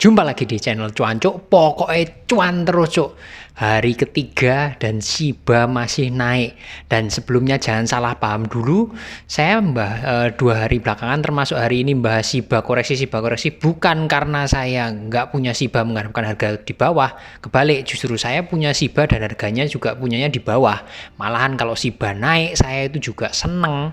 Jumpa lagi di channel Cuan Cuk, pokoknya cuan terus Cuk. Hari ketiga dan Shiba masih naik. Dan sebelumnya jangan salah paham dulu, saya 2 hari belakangan termasuk hari ini bahas Shiba koreksi bukan karena saya nggak punya Shiba mengharapkan harga di bawah. Kebalik, justru saya punya Shiba dan harganya juga punyanya di bawah. Malahan kalau Shiba naik saya itu juga seneng.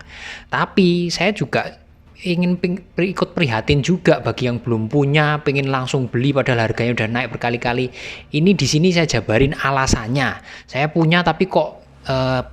Tapi saya juga ingin ikut prihatin juga bagi yang belum punya, pengen langsung beli padahal harganya udah naik berkali-kali. Ini di sini saya jabarin alasannya. Saya punya tapi kok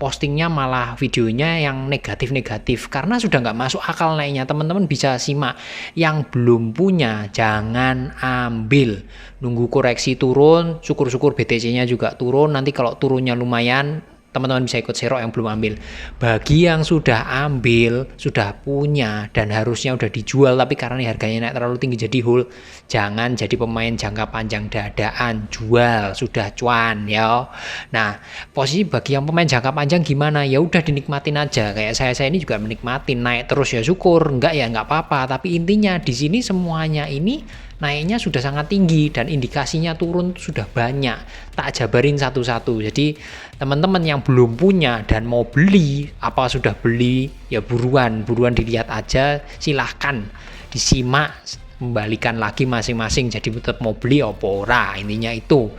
postingnya malah videonya yang negatif-negatif karena sudah nggak masuk akal naiknya. Teman-teman bisa simak. Yang belum punya jangan ambil, nunggu koreksi turun, syukur-syukur BTC-nya juga turun. Nanti kalau turunnya lumayan, teman-teman bisa ikut serok yang belum ambil. Bagi yang sudah ambil, sudah punya dan harusnya udah dijual tapi karena harganya naik terlalu tinggi jadi hold, jangan jadi pemain jangka panjang dadaan, jual sudah cuan ya. Nah, posisi bagi yang pemain jangka panjang gimana? Ya udah dinikmatin aja. Kayak saya ini juga menikmatin, naik terus ya syukur, enggak ya enggak apa-apa. Tapi intinya di sini semuanya ini naiknya sudah sangat tinggi dan indikasinya turun sudah banyak. Tak jabarin satu-satu. Jadi teman-teman yang belum punya dan mau beli, apa sudah beli, ya buruan dilihat aja, silahkan disimak, kembalikan lagi masing-masing. Jadi tetap mau beli apa ora, intinya itu.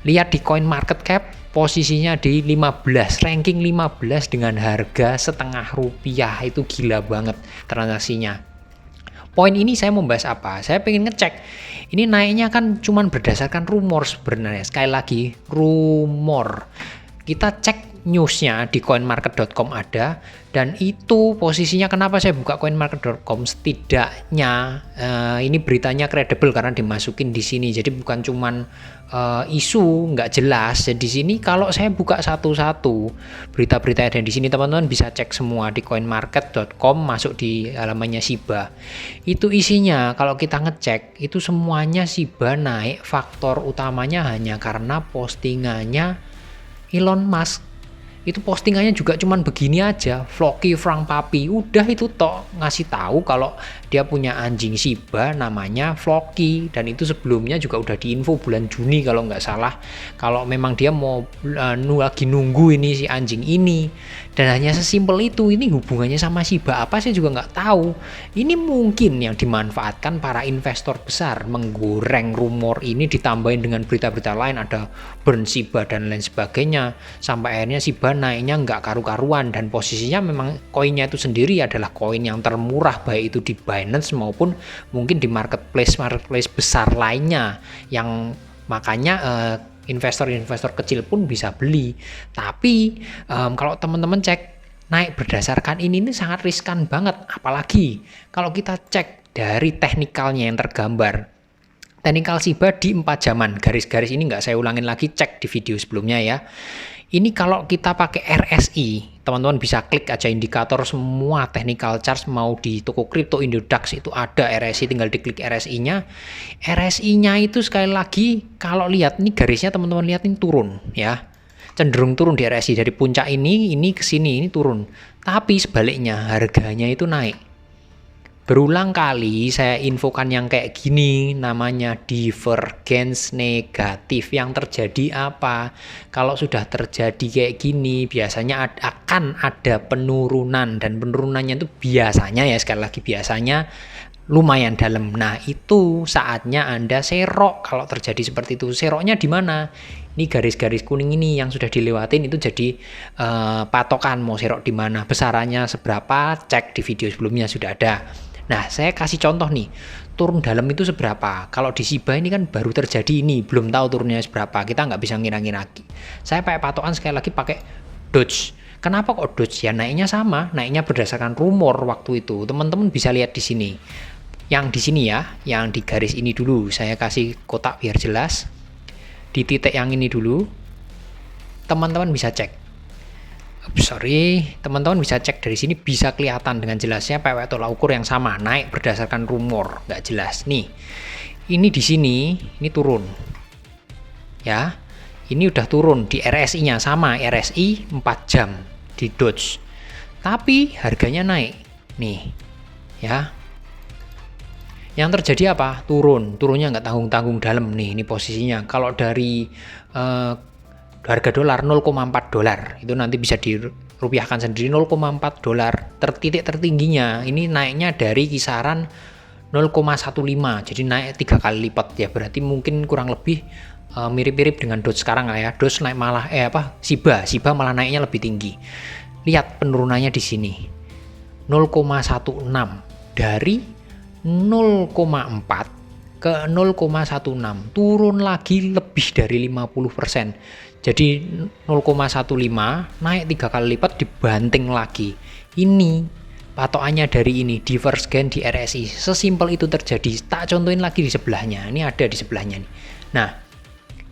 Lihat di coin market cap, posisinya di 15, ranking 15 dengan harga ₹0,5, itu gila banget transaksinya. Poin ini saya mau bahas apa? Saya pengen ngecek. Ini naiknya kan cuman berdasarkan rumor sebenarnya. Sekali lagi, rumor. Kita cek newsnya di coinmarket.com ada. Dan itu posisinya kenapa saya buka coinmarket.com, setidaknya ini beritanya kredibel karena dimasukin di sini. Jadi bukan cuman isu nggak jelas. Jadi di sini kalau saya buka satu-satu berita-berita ada di sini, teman-teman bisa cek semua di coinmarket.com, masuk di halamannya Shiba. Itu isinya kalau kita ngecek itu semuanya Shiba naik, faktor utamanya hanya karena postingannya Elon Musk. Itu postingannya juga cuman begini aja, Floki Frank Papi, udah itu tok, ngasih tahu kalau dia punya anjing Shiba namanya Floki, dan itu sebelumnya juga udah diinfo bulan Juni kalau nggak salah, kalau memang dia mau lagi nunggu ini si anjing ini. Dan hanya sesimpel itu. Ini hubungannya sama Shiba apa saya juga nggak tahu. Ini mungkin yang dimanfaatkan para investor besar, menggoreng rumor ini ditambahin dengan berita-berita lain, ada burn Shiba dan lain sebagainya, sampai akhirnya Shiba naiknya nggak karu-karuan. Dan posisinya memang koinnya itu sendiri adalah koin yang termurah, baik itu di Binance maupun mungkin di marketplace besar lainnya, yang makanya investor-investor kecil pun bisa beli. Tapi kalau teman-teman cek naik berdasarkan ini sangat riskan banget. Apalagi kalau kita cek dari teknikalnya yang tergambar. Teknikal Shiba di 4 jaman. Garis-garis ini nggak saya ulangin lagi, cek di video sebelumnya ya. Ini kalau kita pakai RSI, teman-teman bisa klik aja indikator semua technical chart, mau di toko kripto Indodax itu ada RSI, tinggal diklik RSI-nya. RSI-nya itu sekali lagi kalau lihat ini garisnya, teman-teman lihat ini turun ya. Cenderung turun di RSI dari puncak ini ke sini, ini turun. Tapi sebaliknya harganya itu naik. Berulang kali saya infokan yang kayak gini, namanya divergence negatif. Yang terjadi apa? Kalau sudah terjadi kayak gini, biasanya akan ada penurunan, dan penurunannya itu biasanya, ya sekali lagi biasanya, lumayan dalam. Nah, itu saatnya Anda serok kalau terjadi seperti itu. Seroknya di mana? Ini garis-garis kuning ini yang sudah dilewatin itu jadi patokan mau serok di mana. Besarannya seberapa? Cek di video sebelumnya sudah ada. Nah, saya kasih contoh nih, turun dalam itu seberapa. Kalau di Shiba ini kan baru terjadi ini, belum tahu turunnya seberapa, kita nggak bisa ngira-ngira lagi. Saya pakai patokan sekali lagi pakai Doge. Kenapa kok Doge? Ya naiknya sama, naiknya berdasarkan rumor waktu itu. Teman-teman bisa lihat di sini. Yang di sini ya, yang di garis ini dulu, saya kasih kotak biar jelas. Di titik yang ini dulu, teman-teman bisa cek. Teman-teman bisa cek dari sini, bisa kelihatan dengan jelasnya PW tolak ukur yang sama, naik berdasarkan rumor, nggak jelas. Nih, ini di sini, ini turun. Ya, ini udah turun di RSI-nya sama, RSI 4 jam di Doge. Tapi harganya naik. Nih, ya. Yang terjadi apa? Turunnya nggak tanggung-tanggung dalam nih, ini posisinya. Kalau dari harga dolar 0,4 dolar, itu nanti bisa dirupiahkan sendiri 0,4 dolar. Titik tertingginya ini naiknya dari kisaran 0,15, jadi naik 3 kali lipat ya. Berarti mungkin kurang lebih mirip-mirip dengan Doge sekarang lah ya. Doge naik malah Shiba malah naiknya lebih tinggi. Lihat penurunannya di sini. 0,16 dari 0,4 ke 0,16, turun lagi lebih dari 50%. Jadi 0,15 naik 3 kali lipat dibanting lagi. Ini patokannya dari ini Divergence di RSI. Sesimpel itu terjadi. Tak contohin lagi di sebelahnya. Ini ada di sebelahnya nih. Nah,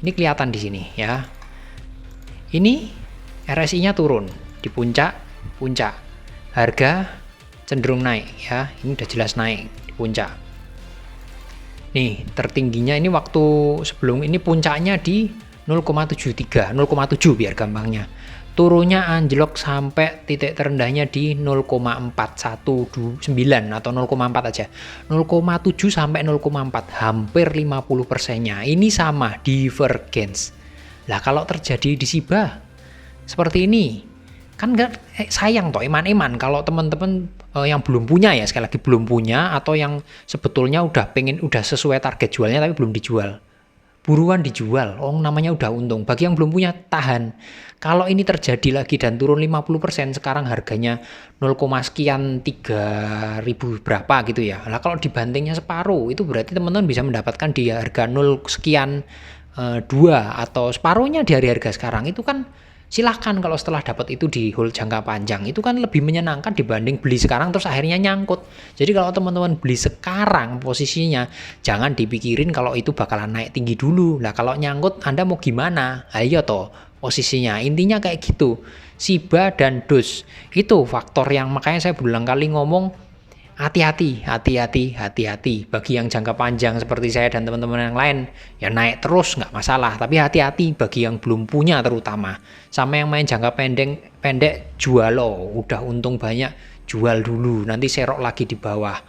ini kelihatan di sini ya. Ini RSI-nya turun di puncak. Harga cenderung naik ya. Ini udah jelas naik di puncak. Nih, tertingginya ini waktu sebelum ini puncaknya di 0,73, 0,7 biar gampangnya. Turunnya anjlok sampai titik terendahnya di 0,419 atau 0,4 aja. 0,7 sampai 0,4, hampir 50%-nya. Ini sama divergence. Lah kalau terjadi di Shiba seperti ini, kan sayang toh eman-eman kalau teman-teman yang belum punya ya, sekali lagi belum punya, atau yang sebetulnya udah sesuai target jualnya tapi belum dijual, buruan dijual, namanya udah untung. Bagi yang belum punya, tahan. Kalau ini terjadi lagi dan turun 50%, sekarang harganya 0, sekian 3.000 berapa gitu ya. Nah kalau dibantingnya separuh, itu berarti teman-teman bisa mendapatkan di harga 0 sekian 2 atau separuhnya di harga sekarang. Itu kan silahkan kalau setelah dapat itu di hold jangka panjang, itu kan lebih menyenangkan dibanding beli sekarang terus akhirnya nyangkut. Jadi kalau teman-teman beli sekarang posisinya, jangan dipikirin kalau itu bakalan naik tinggi dulu. Nah kalau nyangkut Anda mau gimana? Ayo toh posisinya, intinya kayak gitu. Shiba dan Doge itu faktor yang makanya saya berulang kali ngomong hati-hati. Bagi yang jangka panjang seperti saya dan teman-teman yang lain, ya naik terus nggak masalah. Tapi hati-hati bagi yang belum punya terutama. Sama yang main jangka pendek jual loh. Udah untung banyak, jual dulu. Nanti serok lagi di bawah.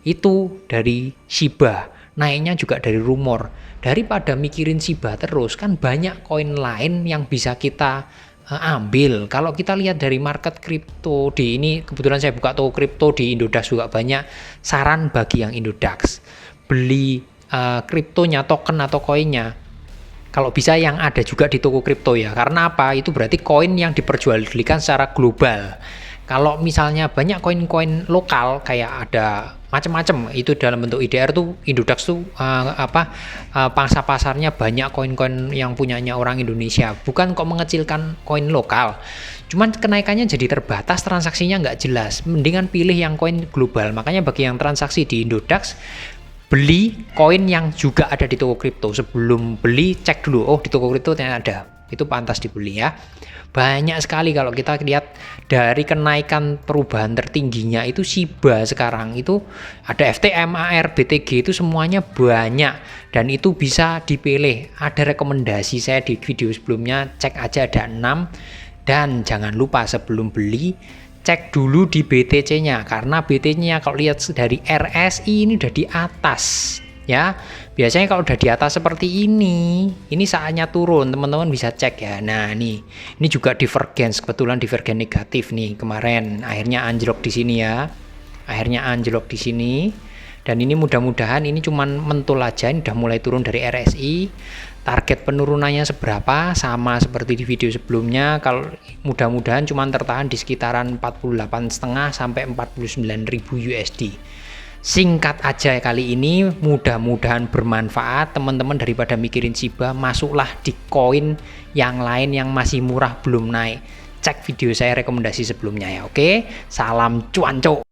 Itu dari Shiba. Naiknya juga dari rumor. Daripada mikirin Shiba terus, kan banyak koin lain yang bisa kita ambil. Kalau kita lihat dari market kripto di ini, kebetulan saya buka toko kripto di Indodax juga banyak. Saran bagi yang Indodax, beli kriptonya, token atau koinnya, kalau bisa yang ada juga di toko kripto ya. Karena apa? Itu berarti koin yang diperjualbelikan secara global. Kalau misalnya banyak koin-koin lokal kayak ada macam-macam itu dalam bentuk IDR tuh, Indodax tuh pangsa pasarnya banyak koin-koin yang punyanya orang Indonesia. Bukan kok mengecilkan koin lokal, cuman kenaikannya jadi terbatas, transaksinya nggak jelas. Mendingan pilih yang koin global. Makanya bagi yang transaksi di Indodax, beli koin yang juga ada di toko kripto. Sebelum beli cek dulu, di toko kripto ternyata ada, itu pantas dibeli ya. Banyak sekali kalau kita lihat dari kenaikan perubahan tertingginya itu Shiba sekarang itu ada FTM, AR, BTG, itu semuanya banyak dan itu bisa dipilih. Ada rekomendasi saya di video sebelumnya, cek aja ada 6. Dan jangan lupa sebelum beli cek dulu di BTC-nya, karena BTC-nya kalau lihat dari RSI ini udah di atas ya. Biasanya kalau udah di atas seperti ini saatnya turun, teman-teman bisa cek ya. Nah, ini juga divergence, kebetulan divergence negatif nih kemarin. Akhirnya anjlok di sini ya. Dan ini mudah-mudahan ini cuman mentul aja, ini udah mulai turun dari RSI. Target penurunannya seberapa? Sama seperti di video sebelumnya. Kalau mudah-mudahan cuman tertahan di sekitaran 48,5 sampai 49.000 USD. Singkat aja kali ini, mudah-mudahan bermanfaat teman-teman. Daripada mikirin Shiba, masuklah di koin yang lain yang masih murah belum naik. Cek video saya rekomendasi sebelumnya ya. Oke, salam cuanco.